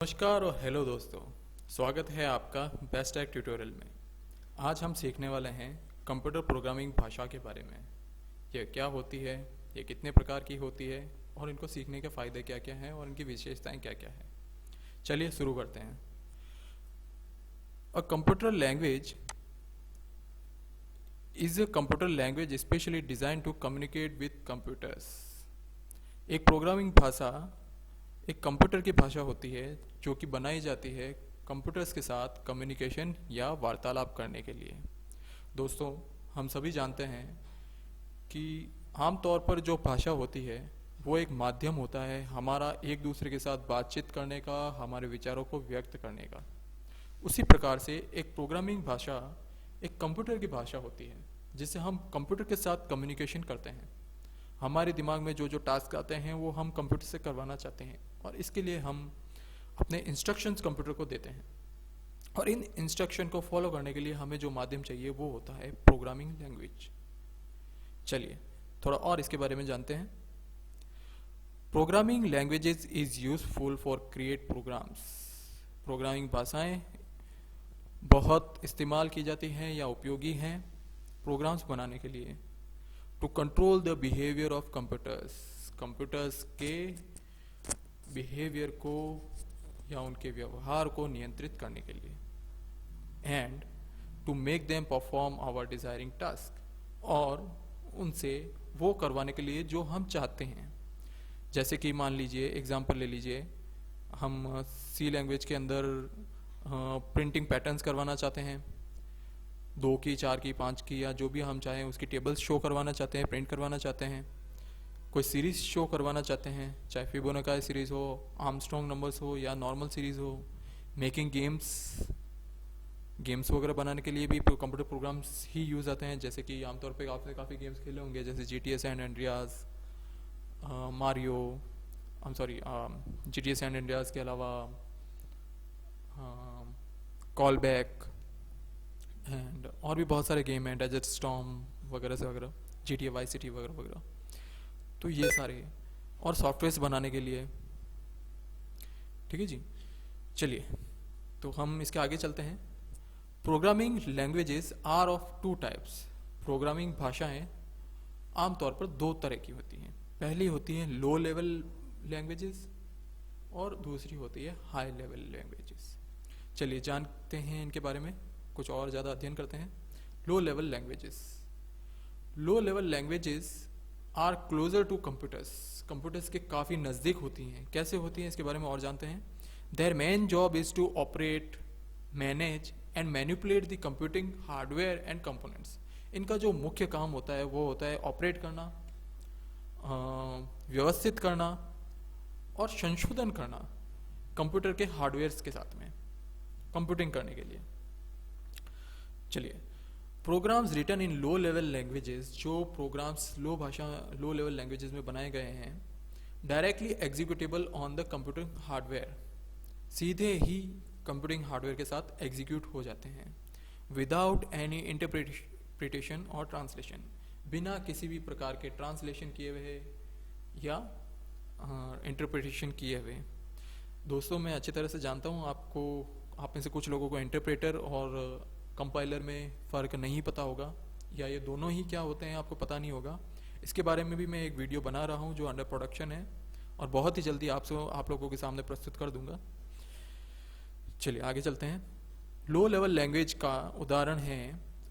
नमस्कार और हेलो दोस्तों, स्वागत है आपका बेस्ट टेक ट्यूटोरियल में। आज हम सीखने वाले हैं कंप्यूटर प्रोग्रामिंग भाषा के बारे में। यह क्या होती है, ये कितने प्रकार की होती है और इनको सीखने के फ़ायदे क्या क्या हैं और इनकी विशेषताएं क्या क्या हैं। चलिए शुरू करते हैं। A computer language is a computer language specially design to communicate with computers. एक प्रोग्रामिंग भाषा एक कंप्यूटर की भाषा होती है जो कि बनाई जाती है कंप्यूटर्स के साथ कम्युनिकेशन या वार्तालाप करने के लिए। दोस्तों, हम सभी जानते हैं कि आमतौर पर जो भाषा होती है वो एक माध्यम होता है हमारा एक दूसरे के साथ बातचीत करने का, हमारे विचारों को व्यक्त करने का। उसी प्रकार से एक प्रोग्रामिंग भाषा एक कंप्यूटर की भाषा होती है जिससे हम कंप्यूटर के साथ कम्युनिकेशन करते हैं। हमारे दिमाग में जो जो टास्क आते हैं वो हम कंप्यूटर से करवाना चाहते हैं और इसके लिए हम अपने इंस्ट्रक्शंस कंप्यूटर को देते हैं और इन इंस्ट्रक्शन को फॉलो करने के लिए हमें जो माध्यम चाहिए वो होता है प्रोग्रामिंग लैंग्वेज। चलिए थोड़ा और इसके बारे में जानते हैं। Programming languages is useful for create programs. Programming भाषाएं बहुत इस्तेमाल की जाती हैं या उपयोगी हैं प्रोग्राम्स बनाने के लिए। To control the behaviour of computers, computers के बिहेवियर को या उनके व्यवहार को नियंत्रित करने के लिए। And to make them perform our desiring task, और उनसे वो करवाने के लिए जो हम चाहते हैं। जैसे कि मान लीजिए, एग्जांपल ले लीजिए, हम सी लैंग्वेज के अंदर प्रिंटिंग पैटर्न्स करवाना चाहते हैं, 2 की, 4 की, 5 की, या जो भी हम चाहें उसकी टेबल्स शो करवाना चाहते हैं, प्रिंट करवाना चाहते हैं। कोई सीरीज शो करवाना चाहते हैं, चाहे फिबोनाची सीरीज हो, आर्मस्ट्रॉन्ग नंबर्स हो या नॉर्मल सीरीज हो। मेकिंग गेम्स वगैरह बनाने के लिए भी कंप्यूटर प्रोग्राम्स ही यूज़ आते हैं। जैसे कि आमतौर पे आपने काफ़ी गेम्स खेले होंगे, जैसे GTA San Andreas, Mario, GTA San Andreas के अलावा कॉल बैक एंड और भी बहुत सारे गेम हैं, डेजर्ट स्टॉर्म वगैरह से वगैरह, GTA वाई सिटी वगैरह वगैरह। तो ये सारे और सॉफ्टवेयर्स बनाने के लिए। ठीक है जी। चलिए तो हम इसके आगे चलते हैं। Programming languages are of 2 types. Programming भाषाएं आमतौर पर 2 तरह की होती हैं। पहली होती है लो लेवल लैंग्वेजेस और दूसरी होती है हाई लेवल लैंग्वेजेस। चलिए जानते हैं इनके बारे में, कुछ और ज़्यादा अध्ययन करते हैं। Low level languages. Low level languages are closer to computers. Computers के काफ़ी नज़दीक होती हैं। कैसे होती हैं इसके बारे में और जानते हैं। Their main job is to operate, manage and manipulate the computing hardware and components. इनका जो मुख्य काम होता है वो होता है ऑपरेट करना, व्यवस्थित करना और संशोधन करना कंप्यूटर के हार्डवेयर्स के साथ में कंप्यूटिंग करने के लिए। चलिए, programs written in low level languages, जो प्रोग्राम्स लो लेवल लैंग्वेजेस में बनाए गए हैं, directly executable on the computer hardware, सीधे ही कंप्यूटिंग हार्डवेयर के साथ एग्जीक्यूट हो जाते हैं, विदाउट एनी इंटरप्रिटेशन और ट्रांसलेशन, बिना किसी भी प्रकार के ट्रांसलेशन किए हुए या इंटरप्रिटेशन किए हुए। दोस्तों, मैं अच्छी तरह से जानता हूँ आप में से कुछ लोगों को इंटरप्रेटर और कंपाइलर में फ़र्क नहीं पता होगा, या ये दोनों ही क्या होते हैं आपको पता नहीं होगा। इसके बारे में भी मैं एक वीडियो बना रहा हूँ जो अंडर प्रोडक्शन है और बहुत ही जल्दी आप लोगों के सामने प्रस्तुत कर दूंगा। चलिए आगे चलते हैं। लो लेवल लैंग्वेज का उदाहरण है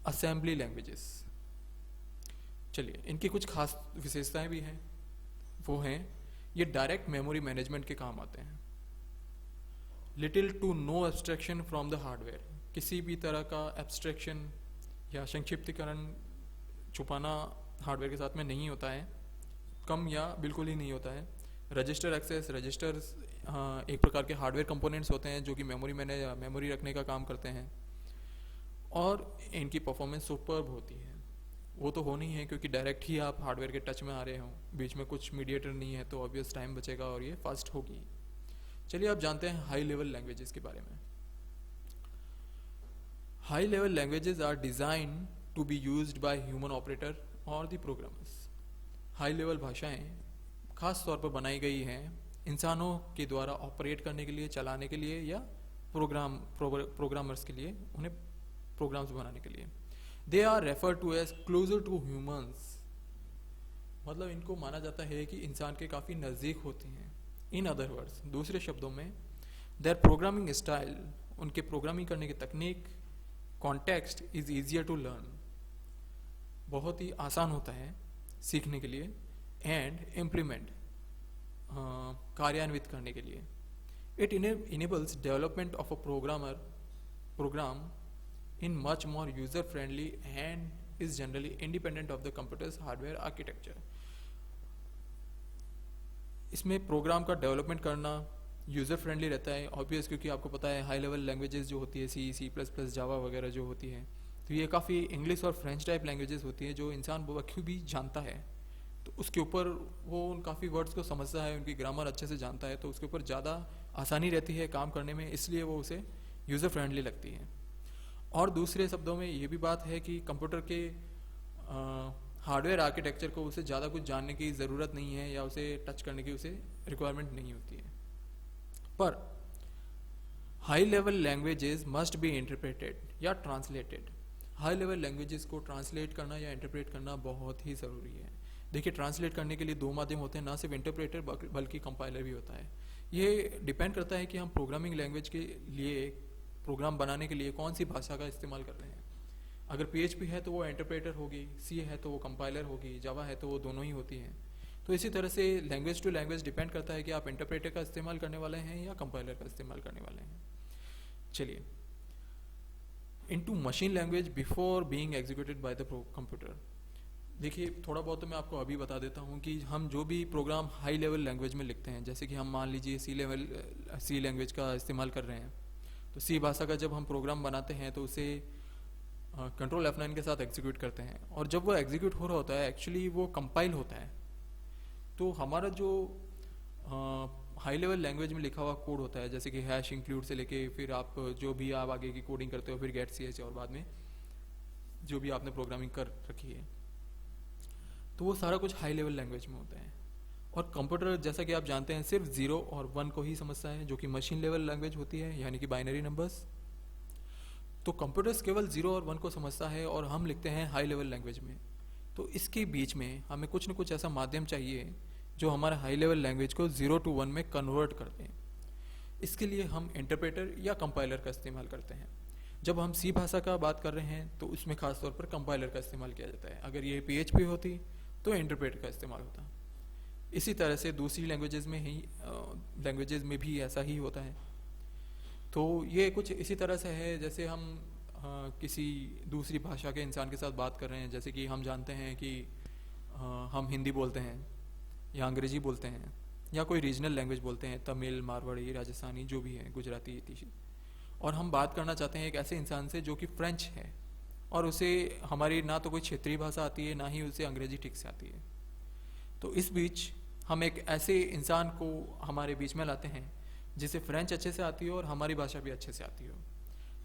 असेंबली लैंग्वेजेस। चलिए, इनकी कुछ खास विशेषताएं भी हैं। वो हैं, ये डायरेक्ट मेमोरी मैनेजमेंट के काम आते हैं। Little to no abstraction from the hardware, किसी भी तरह का एब्स्ट्रैक्शन या संक्षिप्तीकरण छुपाना हार्डवेयर के साथ में नहीं होता है, कम या बिल्कुल ही नहीं होता है। रजिस्टर एक्सेस, रजिस्टर्स एक प्रकार के हार्डवेयर कंपोनेंट्स होते हैं जो कि मेमोरी रखने का काम करते हैं, और इनकी परफॉर्मेंस सुपर्ब होती है। वो तो होनी है क्योंकि डायरेक्ट ही आप हार्डवेयर के टच में आ रहे हो, बीच में कुछ मीडिएटर नहीं है, तो ऑब्वियस टाइम बचेगा और ये फास्ट होगी। चलिए आप जानते हैं हाई लेवल लैंग्वेजेस के बारे में। High level languages are design to be used by human operator और द प्रोग्रामर्स। हाई लेवल भाषाएं खास तौर पर बनाई गई हैं इंसानों के द्वारा ऑपरेट करने के लिए, चलाने के लिए, या प्रोग्रामर्स के लिए, उन्हें प्रोग्राम्स बनाने के लिए। They are refer to as closer to humans, मतलब इनको माना जाता है कि इंसान के काफ़ी नज़दीक होती हैं। इन अदर वर्ड्स, दूसरे शब्दों में, देयर प्रोग्रामिंग स्टाइल, उनके प्रोग्रामिंग करने की तकनीक, context is easier to learn, बहुत ही आसान होता है सीखने के लिए, एंड इम्प्लीमेंट, कार्यान्वित करने के लिए। It enables development of a program in much more user friendly and is generally independent of the computer's hardware architecture। इसमें प्रोग्राम का डेवलपमेंट करना यूज़र फ्रेंडली रहता है, ऑब्वियस, क्योंकि आपको पता है हाई लेवल लैंग्वेजेस जो होती है C++, जावा वगैरह जो होती है, तो ये काफ़ी इंग्लिश और फ्रेंच टाइप लैंग्वेजेस होती है जो इंसान बखूबी जानता है, तो उसके ऊपर वो उन काफ़ी वर्ड्स को समझता है, उनकी ग्रामर अच्छे से जानता है, तो उसके ऊपर ज़्यादा आसानी रहती है काम करने में, इसलिए वो उसे यूज़र फ्रेंडली लगती है। और दूसरे शब्दों में ये भी बात है कि कंप्यूटर के हार्डवेयर आर्किटेक्चर को उसे ज़्यादा कुछ जानने की ज़रूरत नहीं है, या उसे टच करने की उसे रिक्वायरमेंट नहीं होती है। पर high level languages must be interpreted या ट्रांसलेटेड। हाई लेवल लैंग्वेजेस को ट्रांसलेट करना या इंटरप्रेट करना बहुत ही ज़रूरी है। देखिए, ट्रांसलेट करने के लिए दो माध्यम होते हैं, ना सिर्फ इंटरप्रेटर बल्कि कंपाइलर भी होता है। ये डिपेंड करता है कि हम प्रोग्रामिंग लैंग्वेज के लिए, प्रोग्राम बनाने के लिए कौन सी भाषा का इस्तेमाल कर रहे हैं। अगर PHP है तो वो इंटरप्रेटर होगी, C है तो वो कंपाइलर होगी, जावा है तो वो दोनों ही होती हैं। तो इसी तरह से लैंग्वेज टू लैंग्वेज डिपेंड करता है कि आप इंटरप्रेटर का इस्तेमाल करने वाले हैं या कंपाइलर का इस्तेमाल करने वाले हैं। चलिए, into machine language before being executed by the computer. देखिए, थोड़ा बहुत तो मैं आपको अभी बता देता हूँ कि हम जो भी प्रोग्राम हाई लेवल लैंग्वेज में लिखते हैं, जैसे कि हम मान लीजिए C लैंग्वेज का इस्तेमाल कर रहे हैं, तो C भाषा का जब हम प्रोग्राम बनाते हैं तो उसे कंट्रोल F9 के साथ एग्जीक्यूट करते हैं, और जब वो एग्जीक्यूट हो रहा होता है, एक्चुअली वो कंपाइल होता है, तो हमारा जो हाई लेवल लैंग्वेज में लिखा हुआ कोड होता है, जैसे कि हैश इंक्लूड से लेके फिर आप जो भी आप आगे की कोडिंग करते हो, फिर गेट CH और बाद में जो भी आपने प्रोग्रामिंग कर रखी है, तो वो सारा कुछ हाई लेवल लैंग्वेज में होता है। और कंप्यूटर, जैसा कि आप जानते हैं, सिर्फ 0 और 1 को ही समझता है, जो कि मशीन लेवल लैंग्वेज होती है, यानी कि बाइनरी नंबर्स। तो कंप्यूटर्स केवल 0 और 1 को समझता है और हम लिखते हैं हाई लेवल लैंग्वेज में। तो इसके बीच में हमें कुछ न कुछ ऐसा माध्यम चाहिए जो हमारा हाई लेवल लैंग्वेज को 0 to 1 में कन्वर्ट कर दें। इसके लिए हम इंटरप्रेटर या कंपाइलर का इस्तेमाल करते हैं। जब हम C भाषा का बात कर रहे हैं तो उसमें खास तौर पर कंपाइलर का इस्तेमाल किया जाता है। अगर ये PHP होती तो इंटरप्रेटर का इस्तेमाल होता। इसी तरह से दूसरी लैंग्वेजेस में भी ऐसा ही होता है। तो ये कुछ इसी तरह से है जैसे हम किसी दूसरी भाषा के इंसान के साथ बात कर रहे हैं, जैसे कि हम जानते हैं कि हम हिंदी बोलते हैं या अंग्रेजी बोलते हैं या कोई रीजनल लैंग्वेज बोलते हैं, तमिल, मारवाड़ी, राजस्थानी, जो भी है, गुजराती, तीसी, और हम बात करना चाहते हैं एक ऐसे इंसान से जो कि फ्रेंच है और उसे हमारी ना तो कोई क्षेत्रीय भाषा आती है, ना ही उसे अंग्रेजी ठीक से आती है। तो इस बीच हम एक ऐसे इंसान को हमारे बीच में लाते हैं जिसे फ्रेंच अच्छे से आती हो और हमारी भाषा भी अच्छे से आती हो।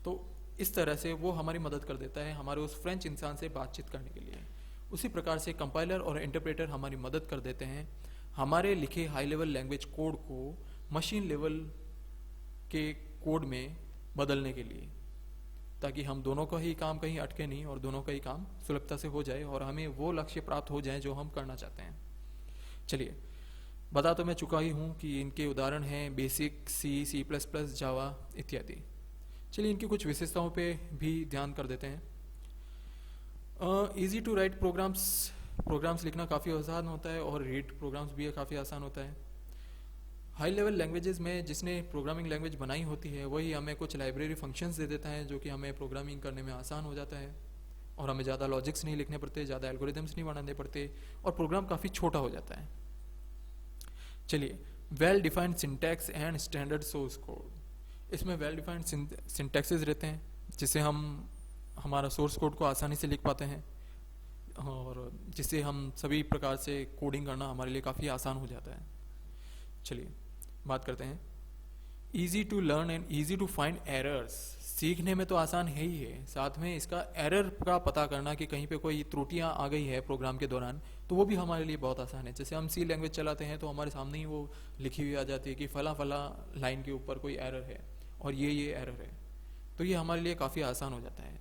तो इस तरह से वो हमारी मदद कर देता है हमारे उस फ्रेंच इंसान से बातचीत करने के लिए। उसी प्रकार से कंपाइलर और इंटरप्रेटर हमारी मदद कर देते हैं हमारे लिखे हाई लेवल लैंग्वेज कोड को मशीन लेवल के कोड में बदलने के लिए, ताकि हम दोनों का ही काम कहीं अटके नहीं और दोनों का ही काम सुलभता से हो जाए और हमें वो लक्ष्य प्राप्त हो जाए जो हम करना चाहते हैं। चलिए, बता तो मैं चुका ही हूँ कि इनके उदाहरण हैं बेसिक, C++, जावा इत्यादि। चलिए, इनकी कुछ विशेषताओं पे भी ध्यान कर देते हैं। ईजी टू राइट प्रोग्राम्स लिखना काफ़ी आसान होता है और रीड प्रोग्राम्स भी काफ़ी आसान होता है। हाई लेवल लैंग्वेजेस में जिसने प्रोग्रामिंग लैंग्वेज बनाई होती है वही हमें कुछ लाइब्रेरी फंक्शंस दे देता है जो कि हमें प्रोग्रामिंग करने में आसान हो जाता है और हमें ज़्यादा लॉजिक्स नहीं लिखने पड़ते, ज़्यादा एल्गोरिदम्स नहीं बनाने पड़ते और प्रोग्राम काफ़ी छोटा हो जाता है। चलिए, well defined syntax and standard source code. इसमें वेल डिफाइंड सिंटैक्सेस रहते हैं जिससे हम हमारा सोर्स कोड को आसानी से लिख पाते हैं और जिससे हम सभी प्रकार से कोडिंग करना हमारे लिए काफ़ी आसान हो जाता है। चलिए, बात करते हैं easy to learn and easy to find errors. C सीखने में तो आसान है ही है, साथ में इसका एरर का पता करना कि कहीं पे कोई त्रुटियां आ गई है प्रोग्राम के दौरान, तो वो भी हमारे लिए बहुत आसान है। जैसे हम सी लैंग्वेज चलाते हैं तो हमारे सामने ही वो लिखी हुई आ जाती है कि फला फला लाइन के ऊपर कोई एरर है और ये एरर है, तो ये हमारे लिए काफ़ी आसान हो जाता है।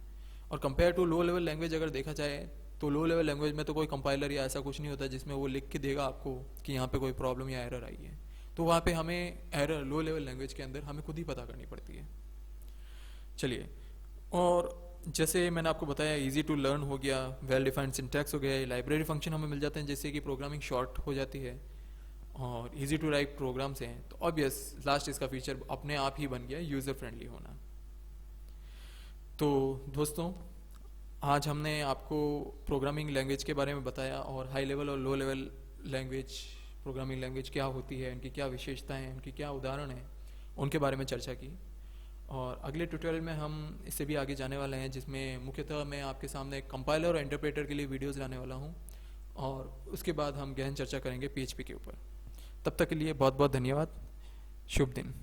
और compare to low level language अगर देखा जाए तो लो लेवल लैंग्वेज में तो कोई कंपाइलर या ऐसा कुछ नहीं होता जिसमें वो लिख के देगा आपको कि यहाँ पे कोई प्रॉब्लम या एरर आई है, तो वहाँ पे हमें एरर लो लेवल लैंग्वेज के अंदर हमें खुद ही पता करनी पड़ती है। चलिए, और जैसे मैंने आपको बताया इजी टू लर्न हो गया, वेल डिफाइंड सिंटैक्स हो गया, लाइब्रेरी फंक्शन हमें मिल जाते हैं जिससे कि प्रोग्रामिंग शॉर्ट हो जाती है, और इजी टू राइट प्रोग्राम्स हैं, तो ऑब्वियस लास्ट इसका फीचर अपने आप ही बन गया यूज़र फ्रेंडली होना। तो दोस्तों, आज हमने आपको प्रोग्रामिंग लैंग्वेज के बारे में बताया और हाई लेवल और लो लेवल लैंग्वेज, प्रोग्रामिंग लैंग्वेज क्या होती है, उनकी क्या विशेषताएं हैं, उनकी क्या उदाहरण हैं, उनके बारे में चर्चा की। और अगले ट्यूटोरियल में हम इससे भी आगे जाने वाले हैं जिसमें मुख्यतः मैं आपके सामने कंपाइलर और इंटरप्रेटर के लिए वीडियोस लाने वाला हूं, और उसके बाद हम गहन चर्चा करेंगे पीएचपी के ऊपर। तब तक के लिए बहुत बहुत धन्यवाद। शुभ दिन।